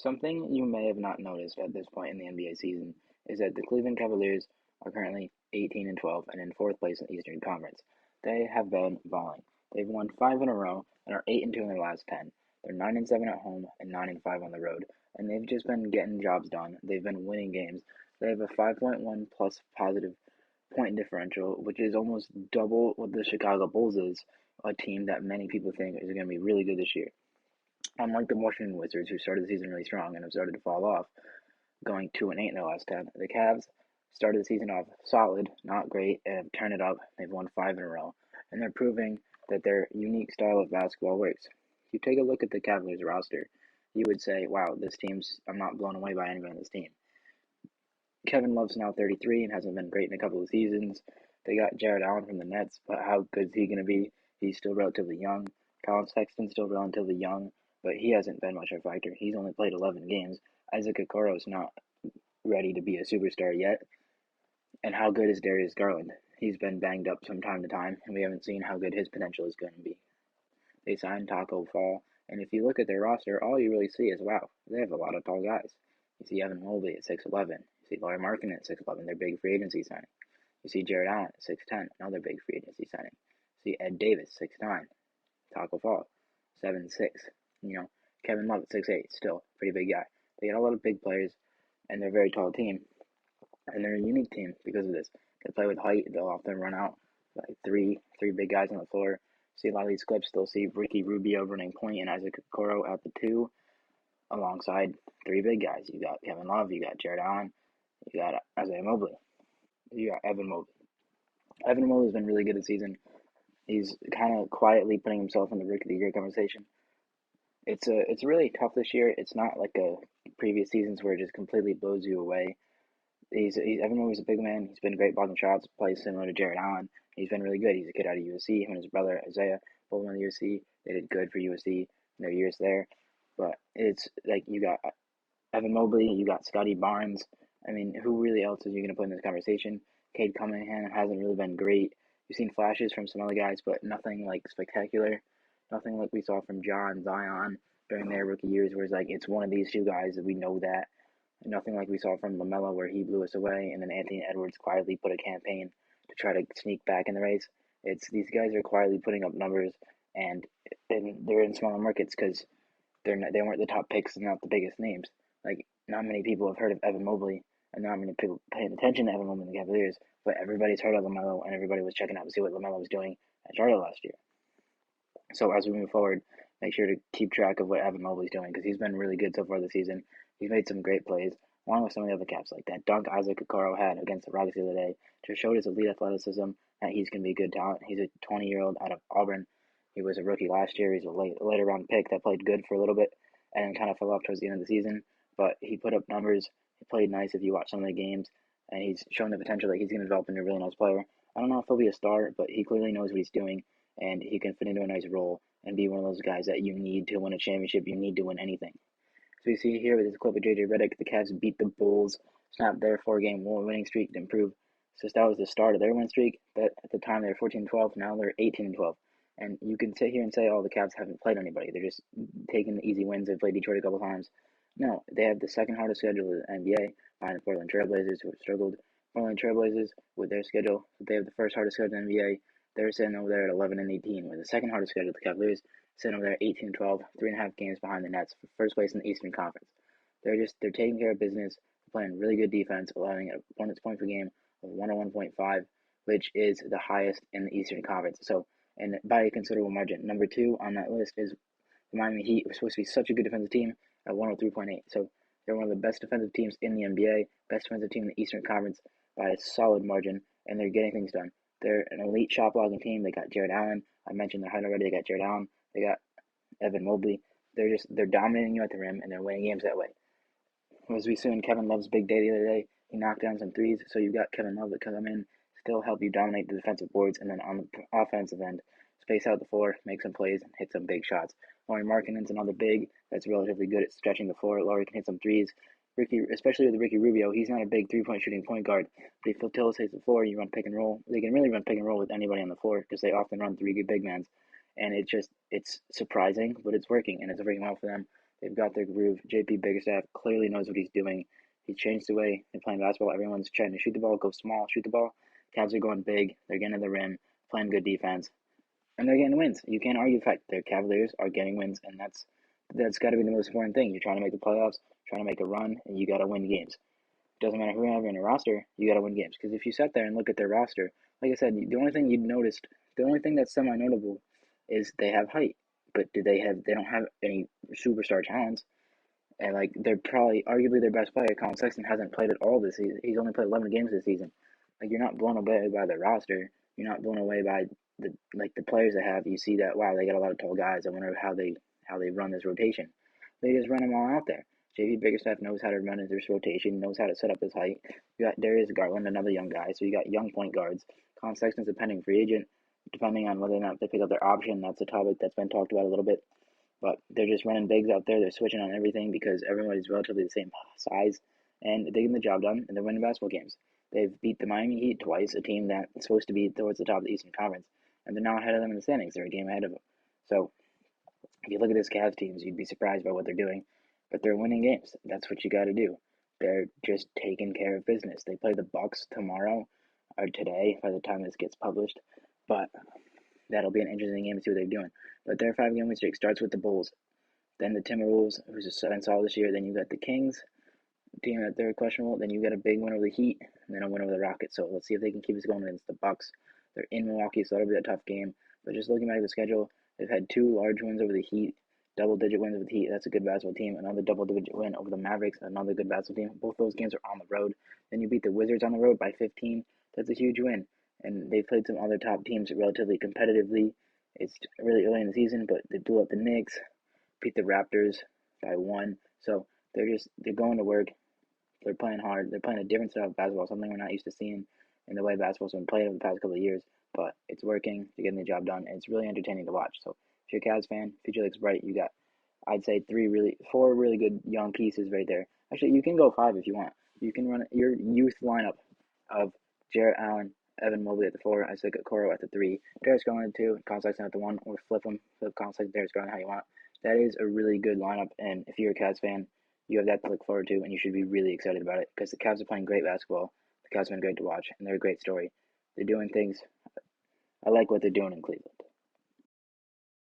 Something you may have not noticed at this point in the NBA season is that the Cleveland Cavaliers are currently 18 and 12 and in fourth place in the Eastern Conference. They have been balling. They've won 5 in a row and are 8 and 2 in their last 10. They're 9 and 7 at home and 9 and 5 on the road, and they've just been getting jobs done. They've been winning games. They have a 5.1 plus positive point differential, which is almost double what the Chicago Bulls is, a team that many people think is going to be really good this year. Unlike the Washington Wizards, who started the season really strong and have started to fall off, going 2 and 8 in their last 10, the Cavs started the season off solid, not great, and have turned it up. They've won 5 in a row, and they're proving that their unique style of basketball works. If you take a look at the Cavaliers roster, you would say, wow, I'm not blown away by anyone on this team. Kevin Love's now 33 and hasn't been great in a couple of seasons. They got Jared Allen from the Nets, but how good is he going to be? He's still relatively young. Colin Sexton's still relatively young, but he hasn't been much of a factor. He's only played 11 games. Isaac Okoro's not ready to be a superstar yet. And how good is Darius Garland? He's been banged up from time to time, and we haven't seen how good his potential is going to be. They signed Taco Fall, and if you look at their roster, all you really see is, wow, they have a lot of tall guys. You see Evan Mobley at 6'11". You see Larry Martinez at 6'11", their big free agency signing. You see Jared Allen at 6'10", another big free agency signing. You see Ed Davis, 6'9", Taco Fall, 7'6". Kevin Love at 6'8", still pretty big guy. They got a lot of big players, and they're a very tall team, and they're a unique team because of this. They play with height. They'll often run out like three big guys on the floor. See a lot of these clips. They'll see Ricky Rubio running point and Isaac Okoro at the 2, alongside 3 big guys. You got Kevin Love, you got Jared Allen, you got Isaiah Mobley, you got Evan Mobley. Evan Mobley's been really good this season. He's kind of quietly putting himself in the Rookie of the Year conversation. It's really tough this year. It's not like a previous seasons where it just completely blows you away. Evan Mobley's a big man. He's been great blocking shots. Plays similar to Jared Allen. He's been really good. He's a kid out of USC. Him and his brother Isaiah both went to USC. They did good for USC in their years there. But it's like you got Evan Mobley, you got Scotty Barnes. I mean, who really else is you going to put in this conversation? Cade Cunningham hasn't really been great. You've seen flashes from some other guys, but nothing like spectacular. Nothing like we saw from John Zion during their rookie years, where it's like it's one of these two guys that we know that. Nothing like we saw from LaMelo, where he blew us away, and then Anthony Edwards quietly put a campaign to try to sneak back in the race. It's these guys are quietly putting up numbers, and they're in smaller markets because they weren't the top picks and not the biggest names. Like, not many people have heard of Evan Mobley, and not many people paying attention to Evan Mobley in the Cavaliers, but everybody's heard of LaMelo, and everybody was checking out to see what LaMelo was doing at Charlotte last year. So as we move forward, make sure to keep track of what Evan Mobley's doing, because he's been really good so far this season. He's made some great plays, along with some of the other caps, like that dunk Isaac Okoro had against the Rockets the other day. Just showed his elite athleticism, that he's going to be a good talent. He's a 20-year-old out of Auburn. He was a rookie last year. He's a later round pick that played good for a little bit and kind of fell off towards the end of the season. But he put up numbers. He played nice if you watch some of the games, and he's shown the potential that he's going to develop into a really nice player. I don't know if he'll be a star, but he clearly knows what he's doing, and he can fit into a nice role and be one of those guys that you need to win a championship. You need to win anything. So you see here with this clip of JJ Redick, the Cavs beat the Bulls, snapped their 4-game winning streak to improve. So that was the start of their win streak. That at the time they were 14-12. Now they're 18-12. And you can sit here and say, oh, the Cavs haven't played anybody. They're just taking the easy wins. They've played Detroit a couple times. No, they have the second hardest schedule in the NBA behind the Portland Trailblazers, who have struggled. Portland Trailblazers, with their schedule, they have the first hardest schedule in the NBA. They're sitting over there at 11-18, with the second hardest schedule. The Cavaliers sitting over there at 18-12, 3.5 games behind the Nets for first place in the Eastern Conference. They're taking care of business, playing really good defense, allowing an opponent's point per game of 101.5, which is the highest in the Eastern Conference. So, and by a considerable margin. Number 2 on that list is the Miami Heat, who are supposed to be such a good defensive team at 103.8. So they're one of the best defensive teams in the NBA, best defensive team in the Eastern Conference by a solid margin, and they're getting things done. They're an elite shot blocking team. They got Jared Allen. I mentioned their height already. They got Jared Allen. They got Evan Mobley. They're dominating you at the rim, and they're winning games that way. As we saw in Kevin Love's big day the other day, he knocked down some threes. So you've got Kevin Love that can come in, still help you dominate the defensive boards, and then on the offensive end, space out the floor, make some plays, and hit some big shots. Laurie Markkinen's another big that's relatively good at stretching the floor. Laurie can hit some threes. Ricky, especially with Ricky Rubio, he's not a big three-point shooting point guard, but if facilitates the floor, you run pick and roll. They can really run pick and roll with anybody on the floor because they often run 3 big mans, and it's surprising, but it's working, and it's working well for them. They've got their groove. JP Biggerstaff clearly knows what he's doing. He changed the way they're playing basketball. Everyone's trying to shoot the ball, go small, shoot the ball. Cavs are going big. They're getting to the rim, playing good defense, and they're getting wins. You can't argue the fact their Cavaliers are getting wins, and that's got to be the most important thing. You're trying to make the playoffs, trying to make a run, and you got to win games. Doesn't matter who you have in your roster, you got to win games. Because if you sat there and look at their roster, like I said, the only thing you'd noticed, the only thing that's semi-notable is they have height. But they don't have any superstar talents. And like they're probably arguably their best player, Colin Sexton, hasn't played at all this season. He's only played 11 games this season. Like you're not blown away by the roster. You're not blown away by the players they have. You see that wow, they got a lot of tall guys. I wonder how they run this rotation. They just run them all out there. JV Biggerstaff knows how to run this rotation, knows how to set up his height. You got Darius Garland, another young guy. So you got young point guards. Colin Sexton's a pending free agent. Depending on whether or not they pick up their option, that's a topic that's been talked about a little bit. But they're just running bigs out there. They're switching on everything because everybody's relatively the same size, and they're getting the job done, and they're winning basketball games. They've beat the Miami Heat twice, a team that's supposed to be towards the top of the Eastern Conference, and they're now ahead of them in the standings. They're a game ahead of them. So if you look at this Cavs teams, you'd be surprised by what they're doing, but they're winning games. That's what you got to do. They're just taking care of business. They play the Bucks tomorrow or today by the time this gets published, but that'll be an interesting game to see what they're doing. But their 5-game win streak starts with the Bulls, then the Timberwolves, who's just been solid this year. Then you got the Kings, team that they're questionable. Then you got a big win over the Heat, and then a win over the Rockets. So let's see if they can keep us going against the Bucks. They're in Milwaukee, so that'll be a tough game. But just looking back at the schedule, they've had 2 large wins over the Heat, double-digit wins over the Heat. That's a good basketball team. Another double-digit win over the Mavericks, another good basketball team. Both those games are on the road. Then you beat the Wizards on the road by 15. That's a huge win. And they played some other top teams relatively competitively. It's really early in the season, but they blew up the Knicks, beat the Raptors by 1. So they're going to work. They're playing hard. They're playing a different style of basketball, something we're not used to seeing in the way basketball's been played over the past couple of years. But it's working. They're getting the job done, and it's really entertaining to watch. So if you're a Cavs fan, future looks bright. You got, I'd say, 4 really good young pieces right there. Actually, you can go 5 if you want. You can run your youth lineup of Jarrett Allen, Evan Mobley at the 4, Isaac Okoro at the 3, Darius Garland at the 2, Colin Sexton at the 1, or flip Colin Sexton, Darius Garland, how you want. That is a really good lineup, and if you're a Cavs fan, you have that to look forward to, and you should be really excited about it because the Cavs are playing great basketball. The Cavs have been great to watch, and they're a great story. They're doing things. I like what they're doing in Cleveland.